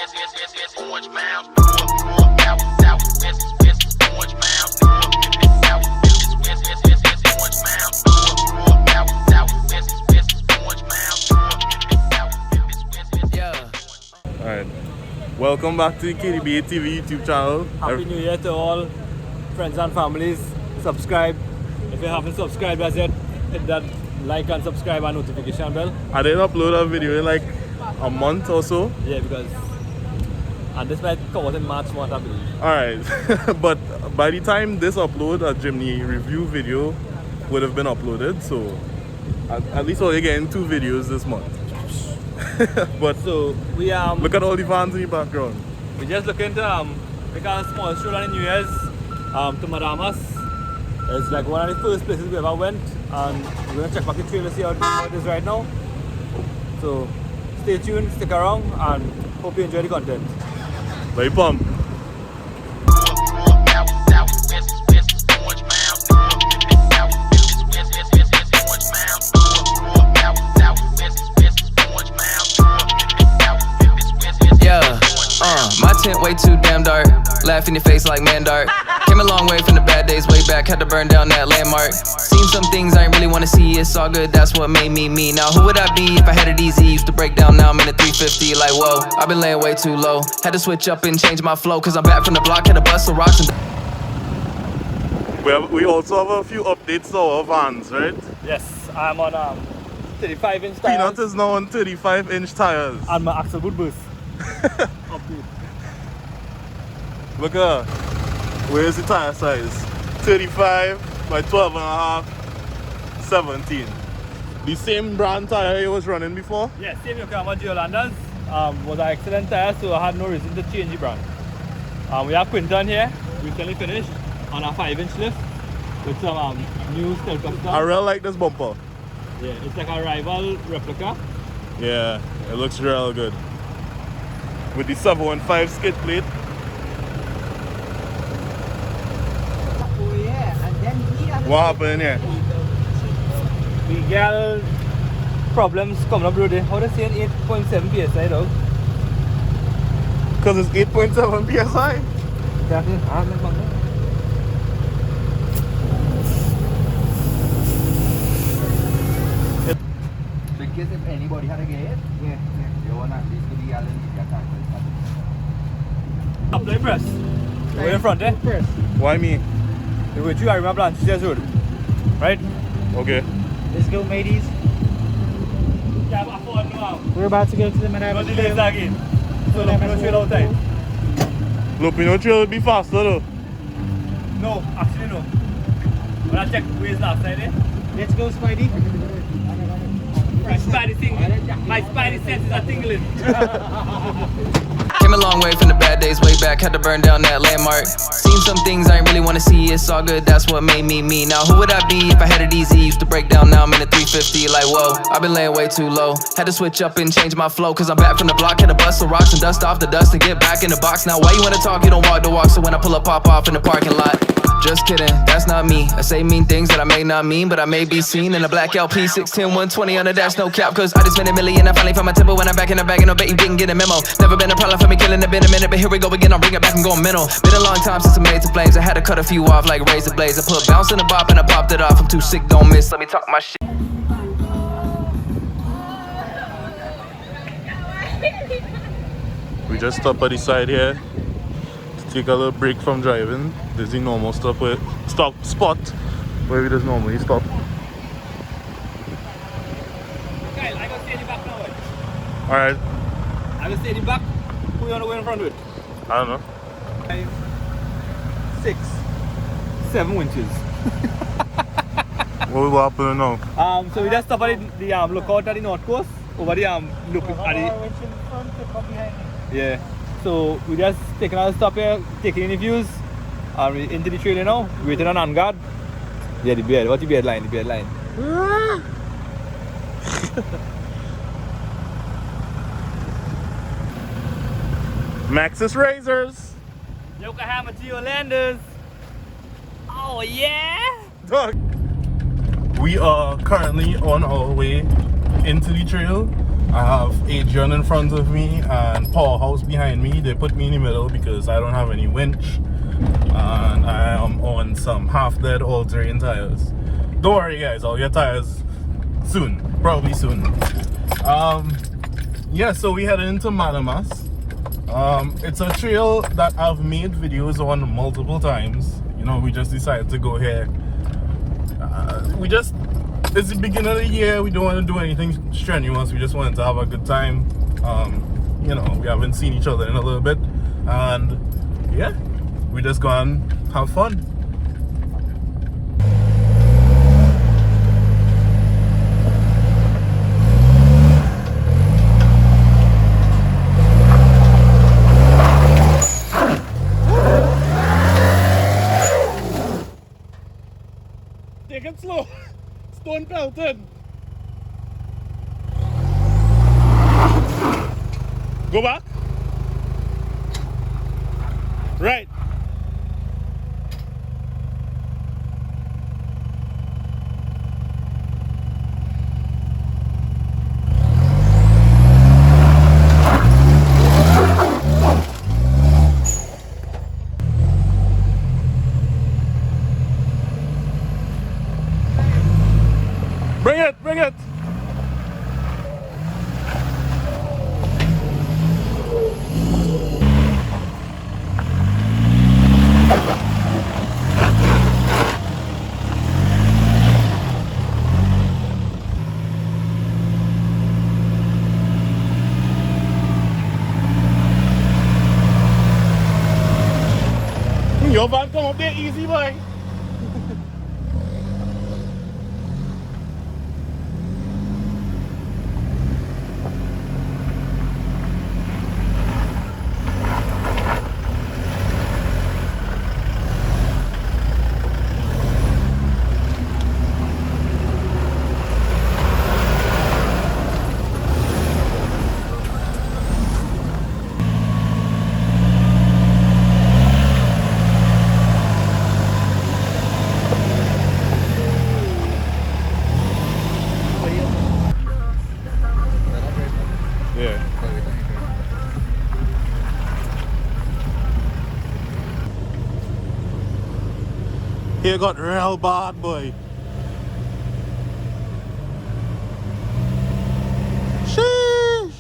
Alright, welcome back to the KDBA TV YouTube channel. Happy New Year to all friends and families. Subscribe. If you haven't subscribed as yet, hit that like and subscribe and notification bell. I didn't upload a video in like a month or so. Yeah, because and this might come out in March month, I believe. Alright, but by the time this upload, a Jimny review video would have been uploaded, so at least we're getting 2 videos this month. But So we look at all the fans in the background. we just looking to make a small stroll on New Year's to Madamas. It's like one of the first places we ever went, and we're gonna check back the trail to see how it is right now. So stay tuned, stick around, and hope you enjoy the content. Very pumped. My tent way too damn dark. Laugh in your face like man dark. Came a long way from the bad days way back. Had to burn down that landmark. Seen some things I ain't really wanna see. It's all good, that's what made me me. Now who would I be if I had it easy? Used to break down, now I'm in a 350. Like whoa, I've been laying way too low. Had to switch up and change my flow. Cause I'm back from the block, had to bust some rocks and We also have a few updates to our vans, right? Yes, I'm on 35-inch tires. Peanut is now on 35-inch tires. And my axle boot burst. Update. Look at where's the tire size? 35 by 12 and a half, 17. The same brand tire you was running before? Yeah, same Yokohama Geolanders. Was an excellent tire, so I had no reason to change the brand. We have Quinton here, recently finished on a 5-inch lift with some new steel cup. I really like this bumper. Yeah, it's like a rival replica. Yeah, it looks real good. With the 715 skid plate. What happened here? We get problems coming up road. How to say 8.7 psi though? Because it's 8.7 psi. Exactly. Because if anybody had a gate, you want at least to be yelling if you can't. Apply press. Go in front, eh? Why me? We're going through Arima Blanchard's road. Right? Okay. Let's go, mateys. We're about to go to the Madamas Trail. Again. So Lupino Trail outside. Lupino Trail will be faster though. No, actually no. When I checked ways last night, Let's go, Spidey. my spidey senses are tingling. Came a long way from the bad days way back. Had to burn down that landmark. Seen some things I ain't really wanna see. It's all good, that's what made me me. Now who would I be if I had it easy? Used to break down, now I'm in a 350. Like whoa, I've been laying way too low. Had to switch up and change my flow. Cause I'm back from the block, had to bust some rocks and dust off the dust and get back in the box. Now why you wanna talk, you don't walk the walk. So when I pull up, pop off in the parking lot. Just kidding, that's not me. I say mean things that I may not mean, but I may be seen in a black LP 610 120 on the dash, no cap. Cause I just made $1 million. I finally found my tempo when I'm back in the bag, and I bet you didn't get a memo. Never been a problem for me killing it, been a minute, but here we go again. I'll bring it back and go mental. Been a long time since I made some flames. I had to cut a few off like razor blades. I put bounce in a bop and I popped it off. I'm too sick, don't miss. Let me talk my shit. We just stop at the side here to take a little break from driving. This is the normal stop spot where we just normally stop. Okay, I gotta stay in the back now. Alright, I gotta stay in the back. Who you wanna go in front with? I don't know. 5, 6, 7 winches. What will happen now? So we just stop at the lookout at the north coast over the look at the. Yeah. So we just taking another stop here, taking in the views, and we into the trailer now, waiting on guard. Yeah, the beard. What's the beard line? The beard line. Maxis Razors. Yokohama Geolanders. Oh yeah! Dog. We are currently on our way into the trail. I have Adrian in front of me and Powerhouse behind me. They put me in the middle because I don't have any winch. And I am on some half-dead all-terrain tires. Don't worry guys, I'll get tires soon. Probably soon. Yeah, so we headed into Madamas. It's a trail that I've made videos on multiple times. You know, we just decided to go here. It's the beginning of the year. We don't want to do anything strenuous. We just wanted to have a good time. You know, we haven't seen each other in a little bit. And yeah, we just go and have fun. Take it slow. Stone pelted. Go back. Right. Bring it, bring it. Your van come up there easy, boy. Yeah. Here got real bad, boy. Sheesh.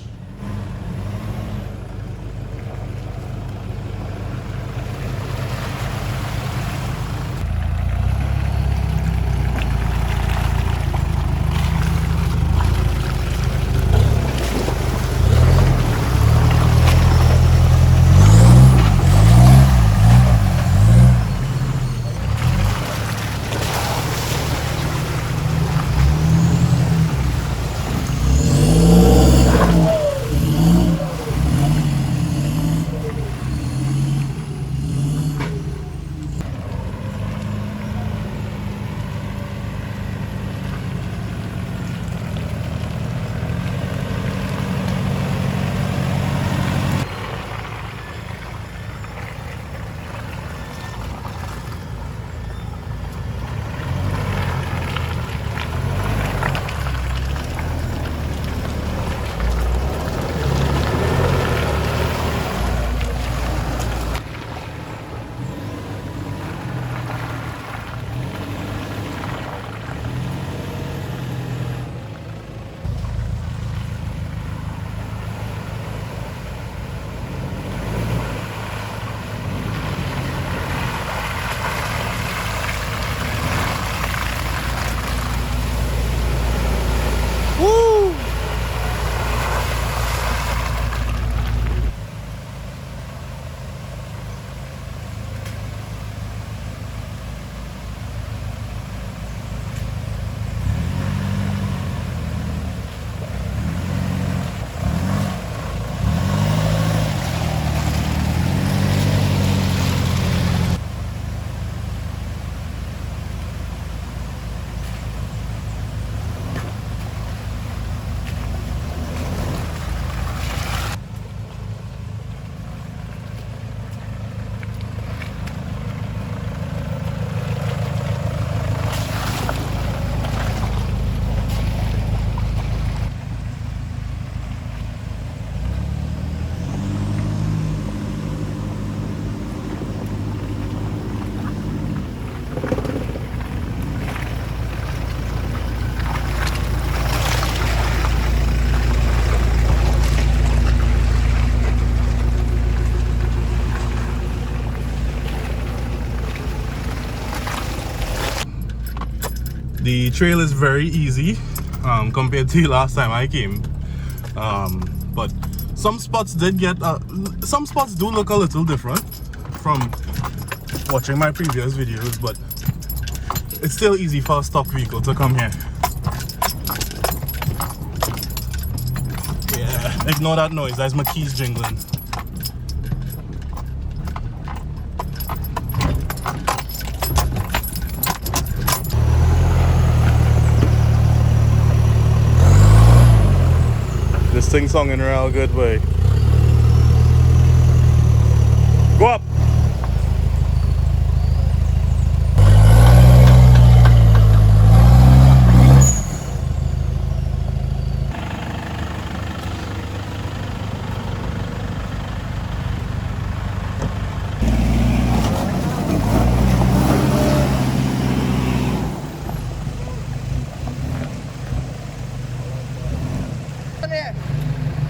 The trail is very easy compared to the last time I came. But some spots did get, some spots do look a little different from watching my previous videos, but it's still easy for a stock vehicle to come here. Yeah, ignore that noise, that's my keys jingling. This thing songing real good, boy. Go up!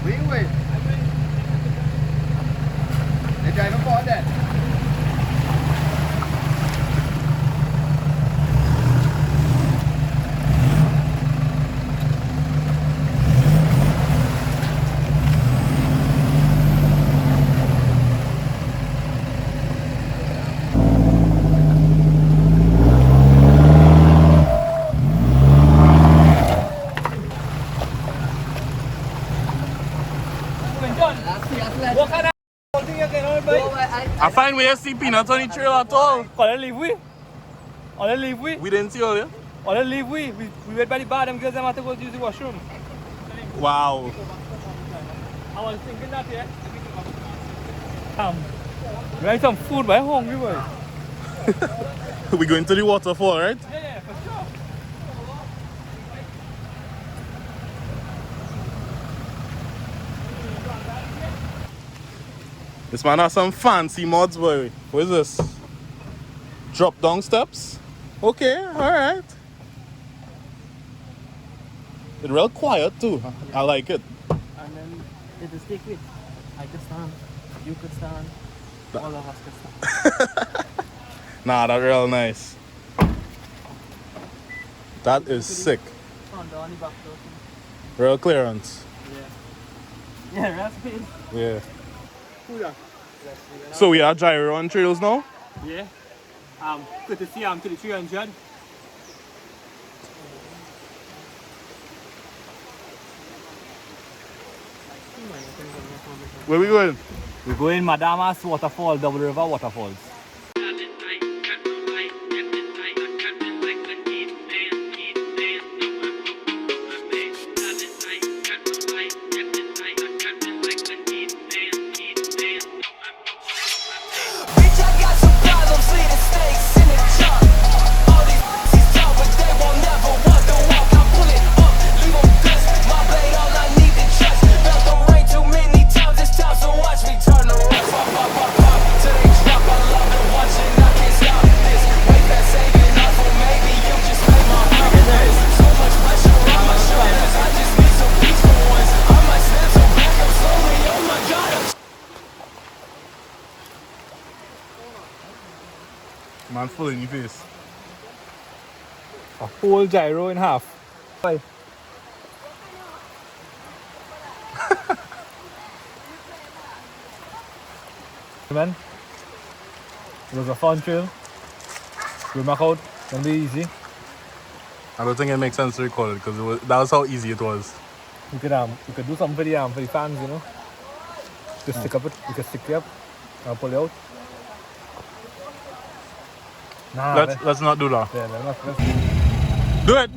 Wing way. They drive forward then. What kind of thing you get on, boy? I find we see peanuts on the trail at all. Call it leave we. All it leave we. We didn't see earlier. All it leave we. We went by the bar, them girls them had to go use the washroom. Wow. I was thinking that, yeah. We had some food, but I'm hungry, boy. We going to the waterfall, right? Yeah, for sure. This man has some fancy mods, boy. What is this? Drop down steps? Okay, alright. It's real quiet too. I like it. And then it is take it. I could stand, you could stand, all of us could stand. Nah, that's real nice. That is sick. On the back door. Real clearance. Yeah. Yeah, real speed. Yeah. Who that? So we are gyro on trails now? Yeah. Good to see to the 300. Where we going? We're going Madamas Waterfall, Double River Waterfalls. Man, full in your face. A whole gyro in half. Bye. Man, it was a fun trail. We'll back out, gonna be easy. I don't think it makes sense to record it because that was how easy it was. We could do something for the fans, you know. Just stick up it, we could stick it up, and pull it out. Nah, Let's not do that. yeah, let's Do it!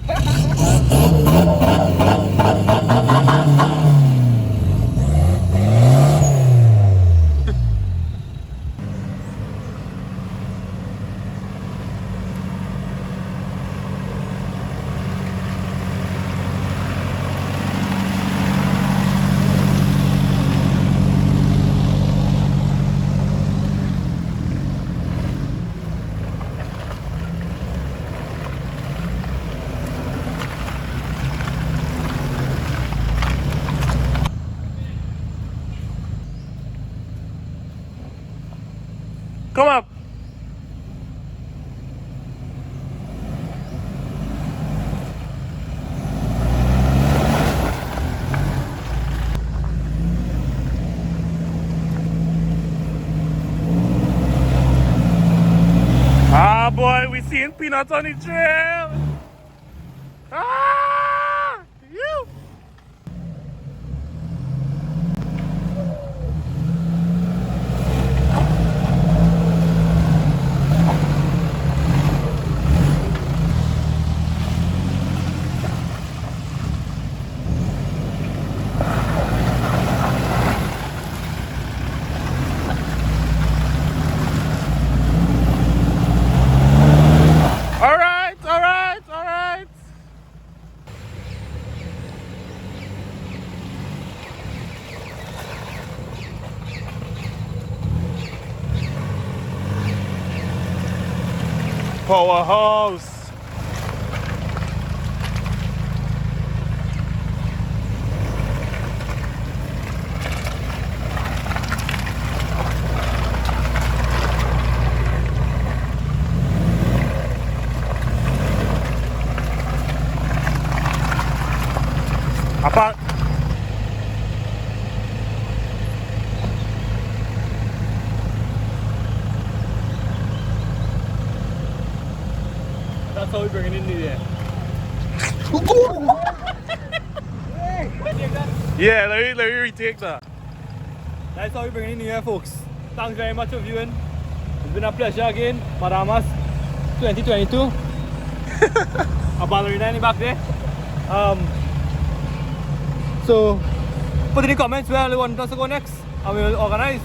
Come up! eating peanuts on the trail. Ah! You! Alright. Powerhouse. Apart. That's how we bring it in there. Yeah, let me retake that. That's how we bring it in here, folks. Thanks very much for viewing. It's been a pleasure again. Madamas 2022. A ballerina in the back there. So put in the comments where you want us to go next and we'll organize.